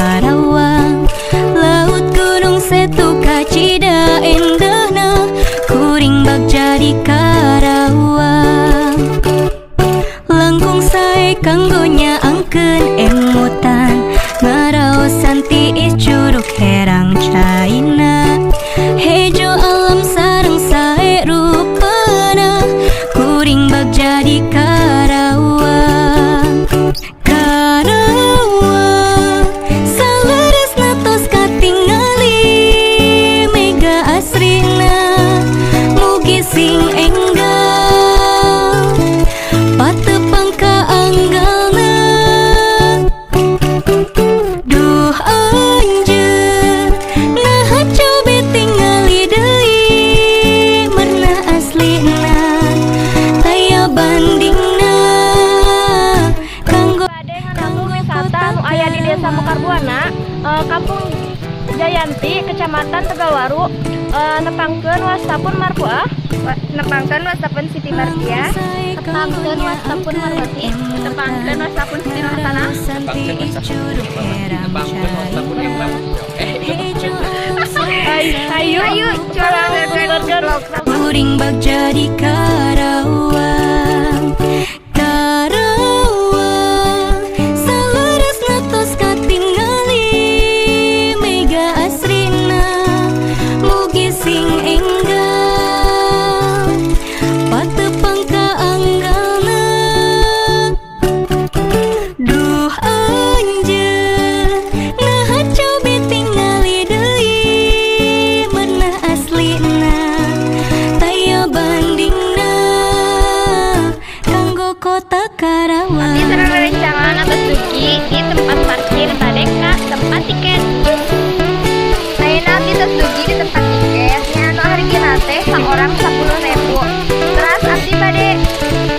Karawang. Laut gunung setu kacida endahna kuring bak jadi Karawang. Langkung sae kanggonya angkeun emutan ngaraosan tiis curug herang caina. Hejo alam sareng sae rupana kuring bak jadi Karawang. Karawang saleresna tos katingali mega asrina mugi sing enggal patepang kaanggalna. Duh anjeun naha cobe tingali deui merna aslina taya bandingna kanggo Wisata nu aya di Desa Mekarbuana, Kampung Jayanti, Kecamatan Tegalwaru, nepangkeun wastapun marfuah, nepangkeun wastapun Siti Mardiah, nepangkeun wastapun Marwati, nepangkeun wastapun Siti Nurhasanah, Hayu curang bergerok kuring bak jadi Karawang. Karawang saleresna tos katingali mega asrina mugi sing enggal patepang kaanggalna. Duh anjeun naha cobe tingali deui merna aslina taya bandingna kanggo kota Karawang. Di sareng rerencangan atau sugi di tempat parkir badeka tempat tiket. Ayeuna abdi tos dugi di tempat tiket nya anu hargina teh saorang 10.000. Teras abdi bade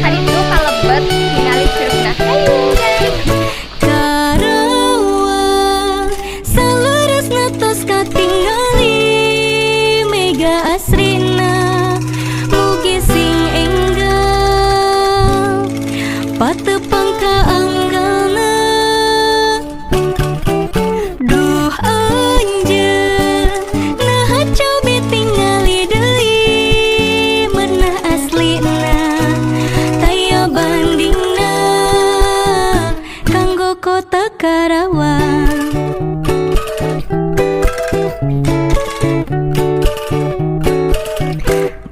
kaditu kalebet ningali curugna. Karawang saleresna tos katingali mega asrina mugi sing enggal patepang kaanggalna. Duh anjeun naha cobe tingali deui merna aslina taya bandingna kanggo kota Karawang.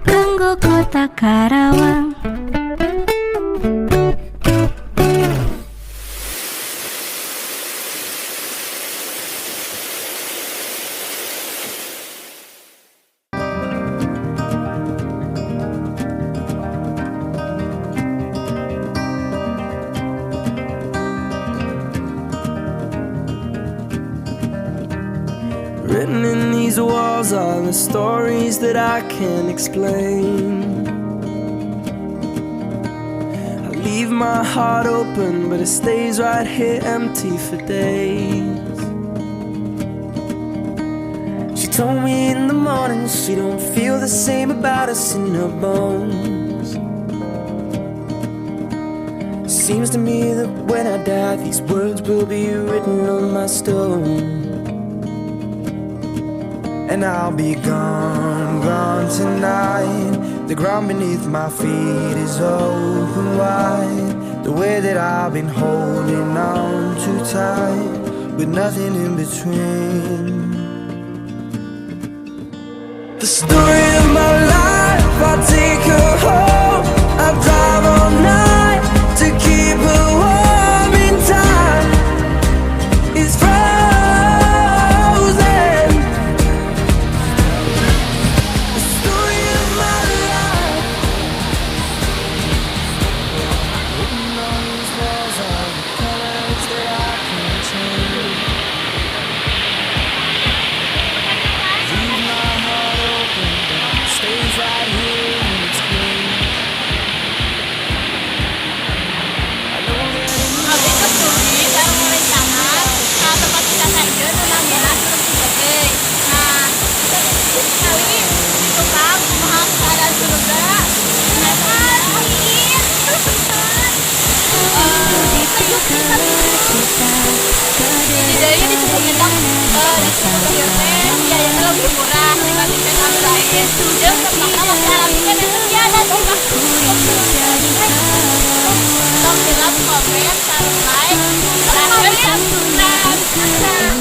Kanggo kota Karawang. Written in these walls are the stories that I can't explain. I leave my heart open, but it stays right here empty for days. She told me in the morning she don't feel the same about us in her bones. Seems to me that when I die, these words will be written on my stone. And I'll be gone, gone tonight. The ground beneath my feet is open wide. The way that I've been holding on too tight, with nothing in between. The story of my life, I'll take her home. I'll drive all night to keep her warm in time. It's frozen. The story of my life. Written on these walls are the colors that I can't change. Leave my heart open, but it stays right here in its grave. I know that Abdi tos dugi sareng rerencangan ka tempat wisata ieu nu namina Curug Ciwidey. Nah, kita sekali ditukang kumaha keadaan curugna. Ternyata dingin. Di deui di ternyata di Surabaya teh biayanya lebih murah dibanding tes lain. Jeung karena masih alamikan yang tertiada sih Pak. Tolong di komen, share, like, dan subscribe.